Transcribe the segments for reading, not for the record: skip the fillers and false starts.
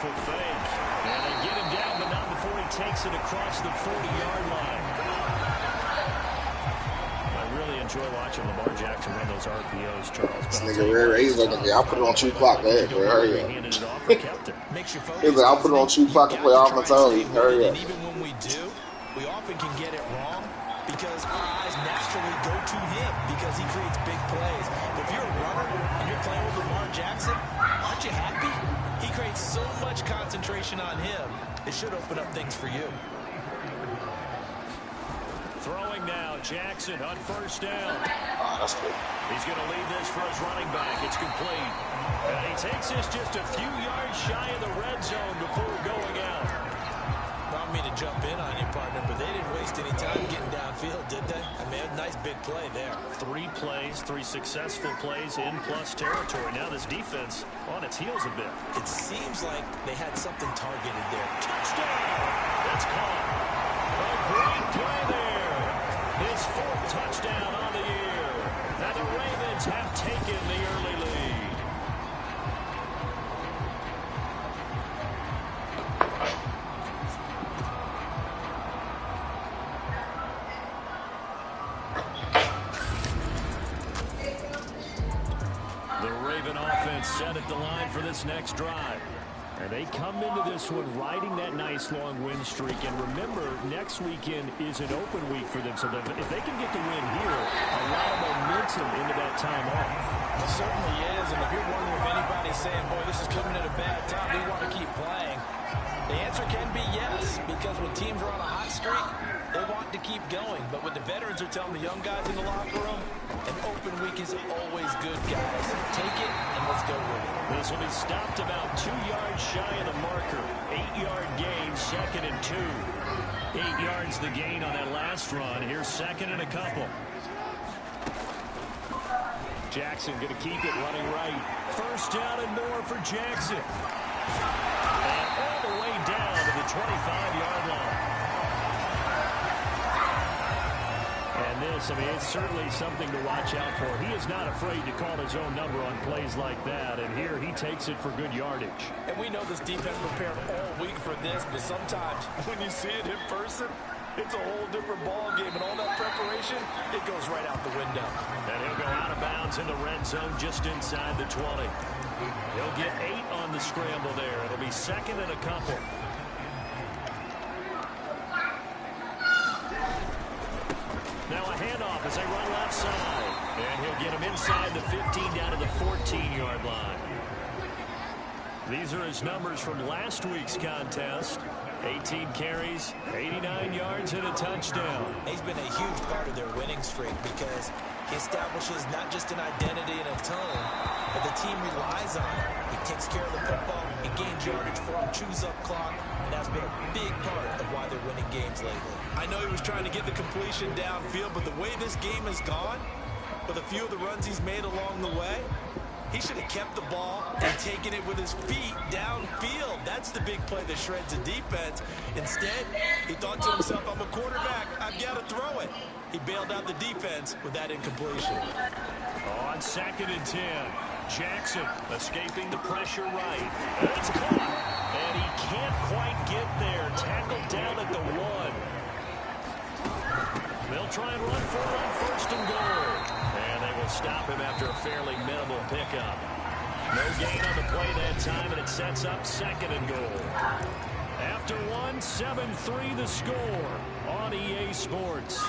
Beautiful fake. And they get him down, but not before he takes it across the 40-yard line. I really enjoy watching Lamar Jackson run those RPOs, Charles. This nigga Ray, he's like, I'll put it on 2 o'clock. Go ahead, bro. Hurry up. He's like, I'll put it on 2 o'clock and play offense only. Hurry up. And even when we do, we often can get it wrong because our eyes naturally go to him because he creates big plays. But if you're a runner and you're playing with Lamar Jackson, aren't you happy? He creates so much concentration on him. It should open up things for you. Throwing now, Jackson on first down. Oh, that's good. He's going to lead this for his running back. It's complete. And he takes this just a few yards shy of the red zone before going out. Not me to jump in on you, partner, but they didn't waste any time getting downfield, did they? I mean, a nice big play there. 3 plays, 3 successful plays in plus territory. Now this defense on its heels a bit. It seems like they had something targeted there. Touchdown! That's caught. A great play there. His 4th touchdown on the year. And the Ravens have taken the early lead. The Raven offense set at the line for this next drive. And they come into this one riding that nice long win streak. And remember, next weekend is an open week for them. So that if they can get the win here, a lot of momentum into that time off. It certainly is. And if you're wondering if anybody's saying, boy, this is coming at a bad time, we want to keep playing, the answer can be yes. Because when teams are on a hot streak, they want to keep going. But what the veterans are telling the young guys in the locker room, an open week is always good, guys. Take it and let's go with it. This will be stopped about 2 yards shy of the marker. 8-yard gain, 2nd and 2. 8 yards the gain on that last run. Here's 2nd and a couple. Jackson going to keep it running right. First down and more for Jackson. And all the way down to the 25-yard line. And this, I mean, it's certainly something to watch out for. He is not afraid to call his own number on plays like that. And here he takes it for good yardage. And we know this defense prepared all week for this, but sometimes when you see it in person, it's a whole different ball game. And all that preparation, it goes right out the window. And he'll go out of bounds in the red zone just inside the 20. He'll get 8 on the scramble there. It'll be 2nd and a couple. Now a handoff as they run left side. And he'll get him inside the 15 down to the 14-yard line. These are his numbers from last week's contest. 18 carries, 89 yards, and a touchdown. He's been a huge part of their winning streak because he establishes not just an identity and a tone, but the team relies on him. He takes care of the football, he gains yardage for him, chews up clock, and that's been a big part of why they're winning games lately. I know he was trying to get the completion downfield, but the way this game has gone, with a few of the runs he's made along the way, he should have kept the ball and taken it with his feet downfield. That's the big play that shreds the defense. Instead, he thought to himself, I'm a quarterback, I've got to throw it. He bailed out the defense with that incompletion. On 2nd and 10, Jackson escaping the pressure right. It's caught, and he can't quite get there. Tackled down at the 1. They'll try and run for it on 1st and goal. And they will stop him after a fairly minimal pickup. No gain on the play that time, and it sets up 2nd and goal. After 1, 7-3 the score on EA Sports.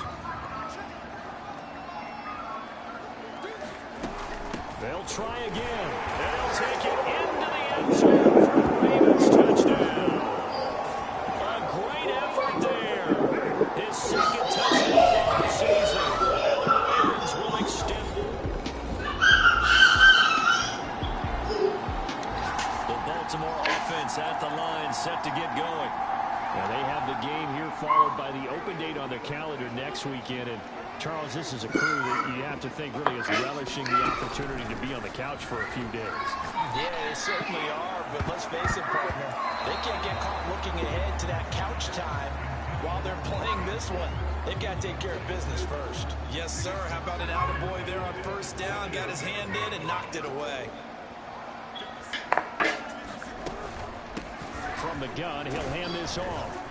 They'll try again. And they'll take it into the end zone for the Ravens touchdown. A great effort there. His 2nd touchdown of the season. And the Ravens will extend. The Baltimore offense at the line, set to get going. Now they have the game here followed by the open date on their calendar next weekend. And Charles, this is a crew that you have to think really is relishing the opportunity to be on the couch for a few days. Yeah, they certainly are, but let's face it, partner, they can't get caught looking ahead to that couch time while they're playing this one. They've got to take care of business first. Yes, sir. How about an attaboy there on first down? Got his hand in and knocked it away. from the gun. He'll hand this off.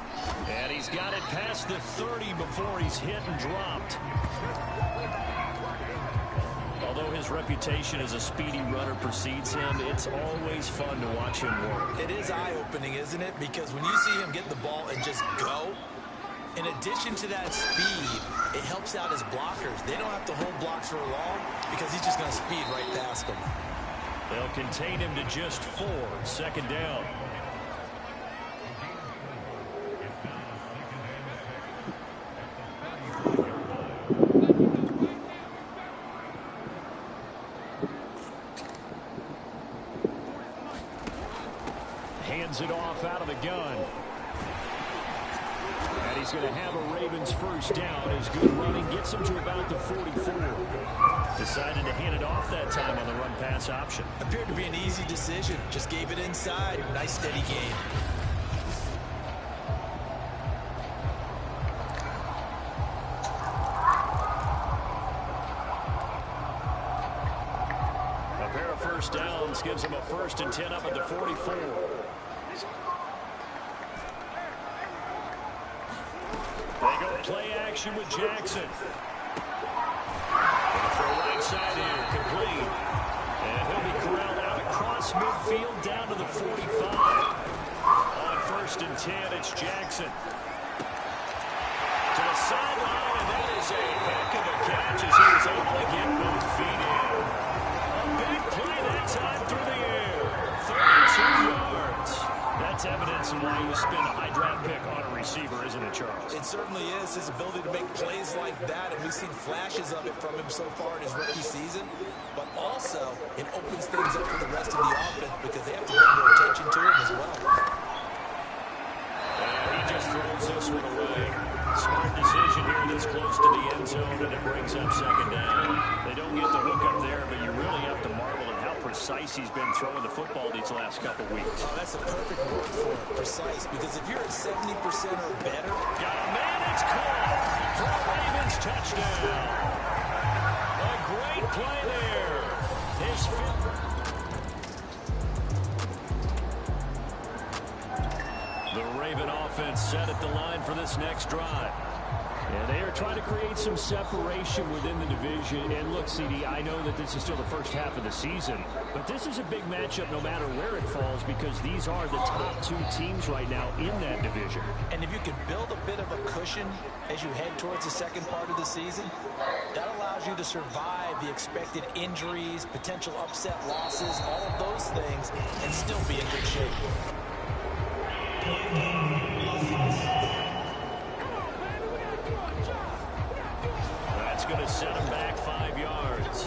And he's got it past the 30 before he's hit and dropped. Although his reputation as a speedy runner precedes him, it's always fun to watch him work. It is eye-opening, isn't it? Because when you see him get the ball and just go, in addition to that speed, it helps out his blockers. They don't have to hold blocks for long because he's just going to speed right past them. They'll contain him to just 4. Second down. Hands it off out of the gun. And he's going to have a Ravens first down. His good running gets him to about the 44. Decided to hand it off that time on the run-pass option. Appeared to be an easy decision. Just gave it inside. Nice steady gain. A pair of first downs gives him a 1st and 10 up at the 44. They go play action with Jackson. For right side here, complete. And he'll be corralled out across midfield down to the 45. On 1st and 10, it's Jackson. To the sideline, and that is a heck of a catch as he was able to get both feet in. A big play that time through the air. 32 yards. That's evidence of why you spend a high draft pick on a receiver, isn't it, Charles? It certainly is. His ability to make plays like that, and we've seen flashes of it from him so far in his rookie season. But also, it opens things up for the rest of the offense because they have to bring more attention to him as well. And he just throws this one away. Smart decision here this close to the end zone, and it brings up second down. They don't get the hook up there, but you really have to marvel at how precise he's been throwing the football these last couple weeks. Oh, that's a perfect word for it, precise, because if you're at 70% or better... Got a man, it's caught for a Ravens touchdown. A great play there. His fifth. The Raven offense set at the line for this next drive. And they are trying to create some separation within the division. And look, CD, I know that this is still the first half of the season, but this is a big matchup no matter where it falls because these are the top 2 teams right now in that division. And if you can build a bit of a cushion as you head towards the second part of the season, that allows you to survive the expected injuries, potential upset losses, all of those things, and still be in good shape. That's going to set him back 5 yards.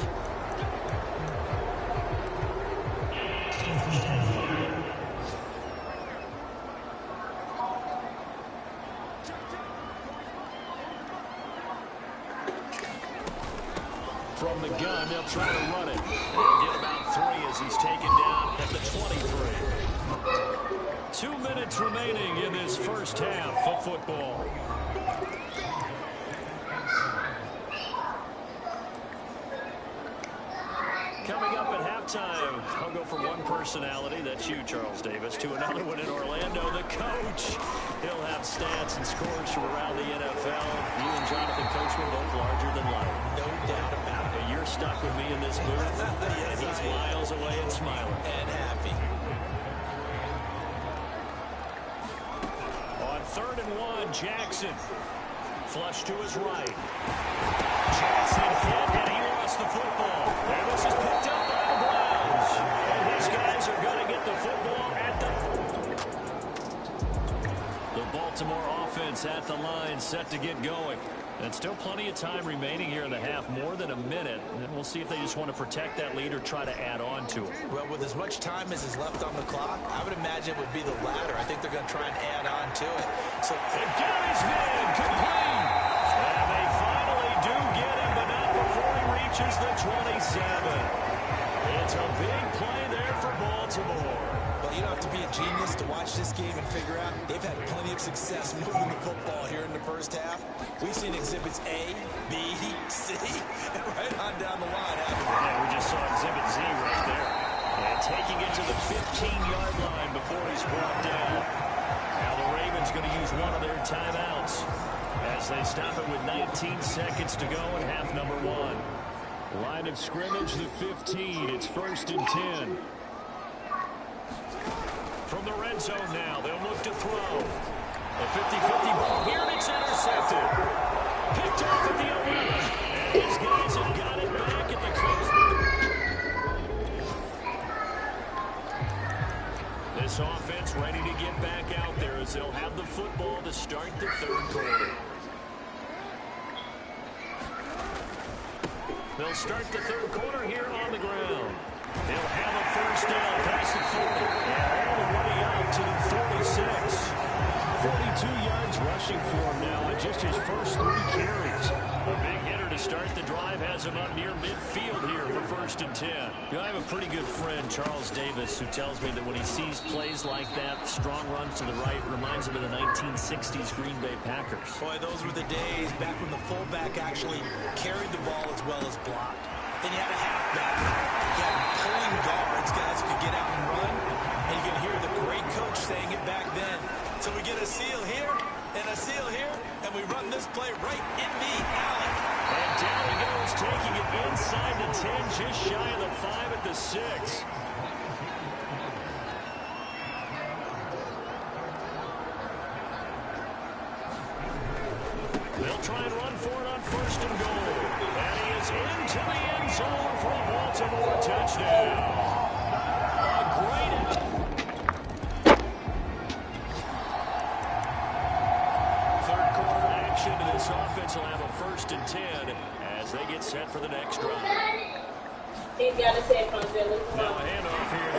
From the gun, they'll try to run it. They'll get about 3 as he's taken down at the 23. 2 minutes remaining in this first half of football. Coming up at halftime, I'll go from one personality, that's you, Charles Davis, to another one in Orlando, the coach. He'll have stats and scores from around the NFL. You and Jonathan Coachman both larger than life. No doubt about it. And you're stuck with me in this booth, Yes, and he's miles away and smiling. And happy. On 3rd and 1, Jackson. Flush to his right. Jackson hit, and he lost the football. And this is picked up by the Browns. And these guys are going to get the football at the Baltimore offense at the line, set to get going. And still plenty of time remaining here in the half, more than a minute. And we'll see if they just want to protect that lead or try to add on to it. Well, with as much time as is left on the clock, I would imagine it would be the latter. I think they're going to try and add on to it. So, and Gary's man complete. And they finally do get him, but not before he reaches the 27. It's a big play there for Baltimore. Well, you don't have to be a genius to watch this game and figure out they've had plenty of success moving the football here in the first half. We've seen exhibits A, B, C, and right on down the line, haven't we? Yeah, we just saw exhibit Z right there. And taking it to the 15-yard line before he's brought down. Now the Ravens going to use one of their timeouts as they stop it with 19 seconds to go in half number 1. Line of scrimmage, the 15. It's 1st and 10. From the red zone now, they'll look to throw. A 50-50 ball here, and it's intercepted. Picked off at the 11. And these guys have got it back at the close. This offense ready to get back out there as they'll have the football to start the 3rd quarter. They'll start the 3rd quarter here on the ground. They'll have a 1st down past the 40 and all the way out to the 46. 42 yards rushing for him now in just his first 3 carries. A big hitter to start the drive has him up near midfield here for 1st and 10. You know, I have a pretty good friend, Charles Davis, who tells me that when he sees plays like that, strong runs to the right, reminds him of the 1960s Green Bay Packers. Boy, those were the days back when the fullback actually carried the ball as well as blocked. Then you had a halfback. You had pulling guards, guys who could get out and run. And you could hear the great coach saying it back then. So we get a seal here and a seal here, and we run this play right in the alley. And down he goes, taking it inside the 10, just shy of the 5 at the 6. They'll try and run for it on 1st and goal. And he is into the end zone for a Baltimore touchdown. A great... This offense will have a 1st and 10 as they get set for the next drive. He's got to say from Billy. Now a handoff here.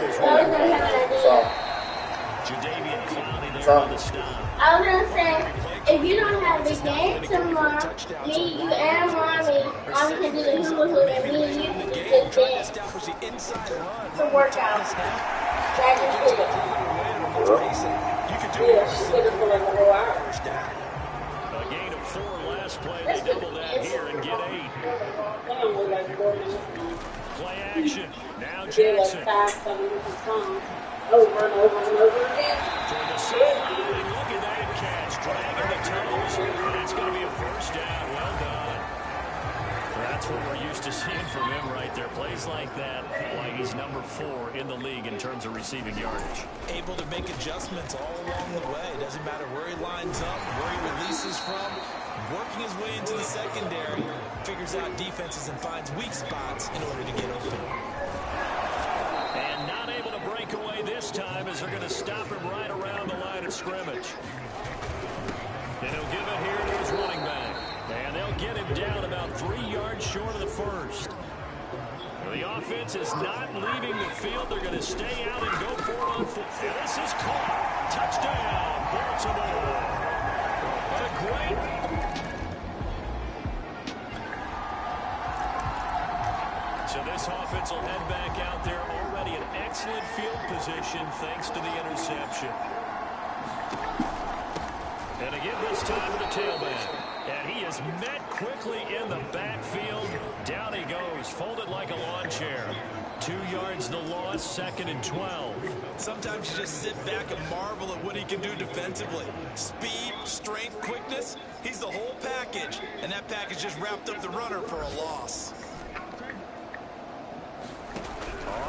Jadeveon Clowney there on the stop. I was going to say, if you don't have the game tomorrow, me, you, and Mommy, all can do the hula hoop, and me and you can just dance. It's a workout. That is it. You could do it. She's going to for like a whole hour. A gain of 4 last play. They double that here and get 8. Play action. Now Jackson. Over and over and over again. Toward the sideline. Look at that catch. Dragging the toes. That's going to be a 1st down. Well done. That's what we're used to seeing from him right there. Plays like that, like he's number 4 in the league in terms of receiving yardage. Able to make adjustments all along the way. Doesn't matter where he lines up, where he releases from. Working his way into the secondary, figures out defenses and finds weak spots in order to get open. And not able to break away this time as they're going to stop him right around the line of scrimmage. And he'll give it here to his running back. And they'll get him down about 3 yards short of the 1st. The offense is not leaving the field. They're going to stay out and go for it on foot. And this is caught. Touchdown, Baltimore. A great... So this offense will head back out there already in excellent field position thanks to the interception. And again this time with the tailback. And he is met quickly in the backfield. Down he goes, folded like a lawn chair. 2 yards the loss, 2nd and 12. Sometimes you just sit back and marvel at what he can do defensively. Speed, strength, quickness, he's the whole package. And that package just wrapped up the runner for a loss.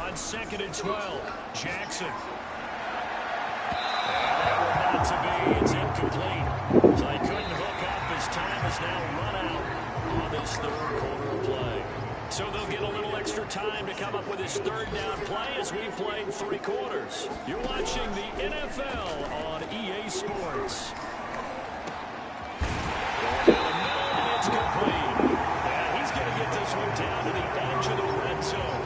On 2nd and 12, Jackson. And that will not to be. It's incomplete. So he couldn't hook up. His time has now run out on this 3rd quarter of play. So they'll get a little extra time to come up with his 3rd down play as we've played 3 quarters. You're watching the NFL on EA Sports. Going down the middle, and it's complete. And he's going to get this one down to the edge of the red zone.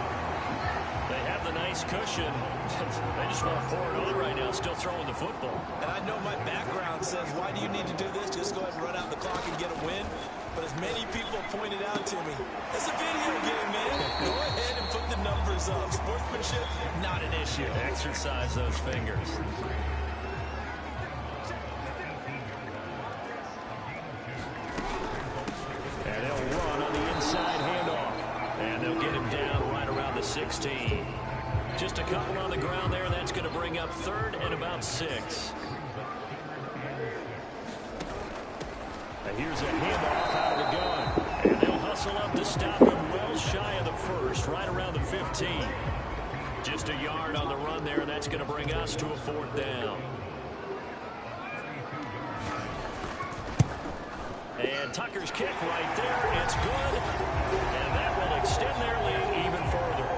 They have the nice cushion. They just want to pour it on right now, still throwing the football. And I know my background says, why do you need to do this? Just go ahead and run out the clock and get a win. But as many people pointed out to me, it's a video game, man. Go ahead and put the numbers up. Sportsmanship, not an issue. Exercise those fingers. And they'll run on the inside handoff. And they'll get him down right around the 16. Just a couple on the ground there. That's going to bring up 3rd and about 6. And here's a handoff out of the gun. And they'll hustle up to stop him well shy of the 1st, right around the 15. Just a yard on the run there, and that's going to bring us to a 4th down. And Tucker's kick right there. It's good. And that will extend their lead even further.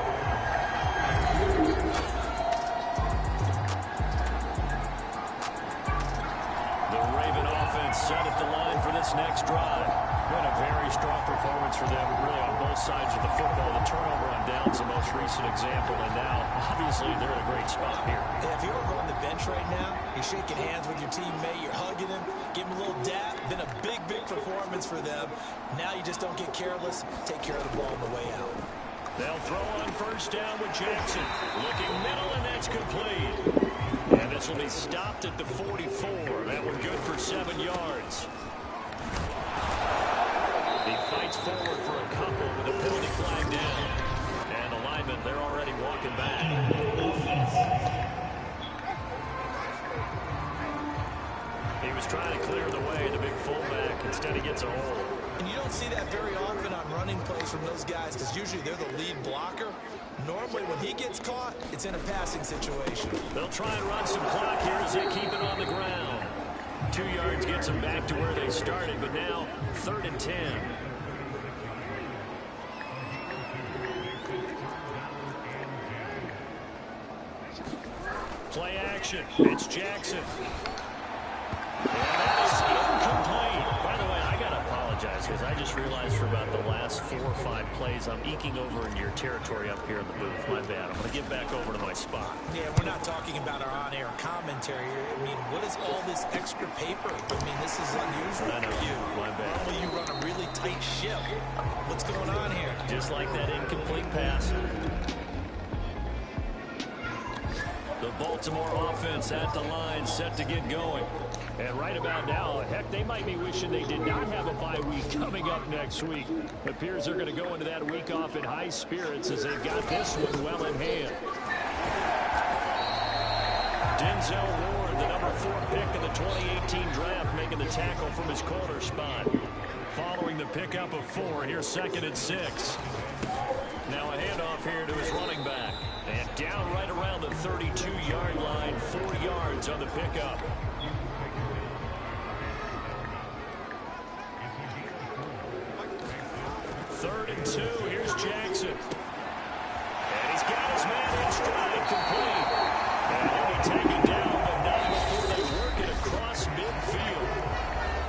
The Raven offense set at the line for this next drive. Been a very strong performance for them, really, on both sides of the football. The turnover on down's the most recent example, and now, obviously, they're in a great spot here. Yeah, if you were on the bench right now, you're shaking hands with your teammate, you're hugging him, give him a little dap. Been a big, big performance for them. Now you just don't get careless. Take care of the ball on the way out. They'll throw on 1st down with Jackson. Looking middle, and that's complete. And this will be stopped at the 44. That one good for 7 yards. He fights forward for a couple with a penalty flag down. And the linemen, they're already walking back. He was trying to clear the way, the big fullback. Instead, he gets a hole. And you don't see that very often on running plays from those guys because usually they're the lead blocker. Normally, when he gets caught, it's in a passing situation. They'll try and run some clock here as they keep it on the ground. 2 yards gets them back to where they started, but now 3rd and 10. Play action. It's Jackson. And that is incomplete. By the way, I got to apologize because I just realized for about the last 4 or 5 plays, I'm eking over in your territory up here in the booth. My bad. I'm going to get back over to my spot. Yeah, we're not talking about our on-air commentary here. I mean, what is all this extra paper? I mean, this is unusual for you. My bad. Normally you run a really tight ship. What's going on here? Just like that incomplete pass. The Baltimore offense at the line, set to get going. And right about now, heck, they might be wishing they did not have a bye week coming up next week. It appears they're going to go into that week off in high spirits as they've got this one well in hand. Denzel Ward, the number 4 pick in the 2018 draft, making the tackle from his corner spot. Following the pickup of 4, here's 2nd and 6. Now a handoff here to his running back. And down right around the 32-yard line, 4 yards on the pickup. Third and 2, here's Jackson. And he's got his man in stride, complete. And he'll be taken down, but not before they work it across midfield.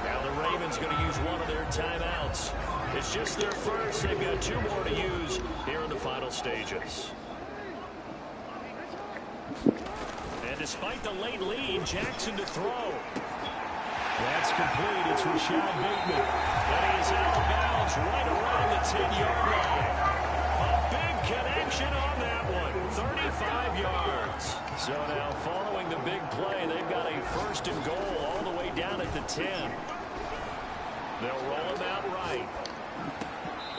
Now the Ravens going to use one of their timeouts. It's just their first. They've got 2 more to use here in the final stages. And despite the late lead, Jackson to throw. That's complete. It's Rashad Bateman. And he is out of bounds right around the 10-yard line. A big connection on that one. 35 yards. So now following the big play, they've got a 1st and goal all the way down at the 10. They'll roll him out right.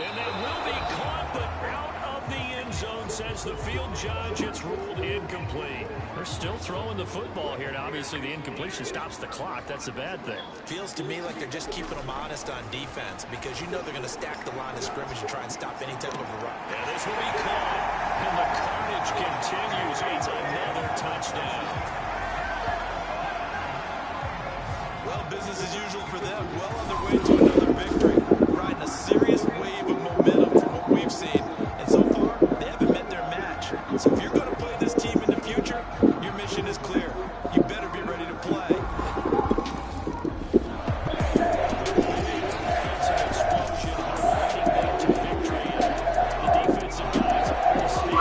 And they will be caught, but out of the end zone, says the field judge. It's ruled incomplete. They're still throwing the football here. Now, obviously, the incompletion stops the clock. That's a bad thing. Feels to me like they're just keeping them honest on defense because you know they're going to stack the line of scrimmage and try and stop any type of a run. And this will be caught. And the carnage continues. It's another touchdown. Well, business as usual for them. Well on their way to another victory. Riding a serious wave of momentum from what we've seen. And so far, they haven't met their match. So if you're going to play this team in the future, your mission is clear. You better be ready to play. Defensive explosion leading them to victory. And the defensive guys are the same.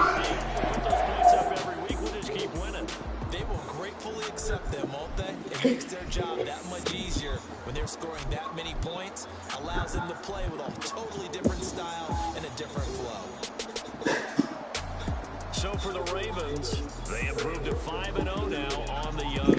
Put those points up every week. We'll just keep winning. They will gratefully accept them, won't they? It makes their job that much easier when they're scoring that many points. Allows them to play with a totally different style and a different flow. So for the Ravens, they improved to 5-0 now on the young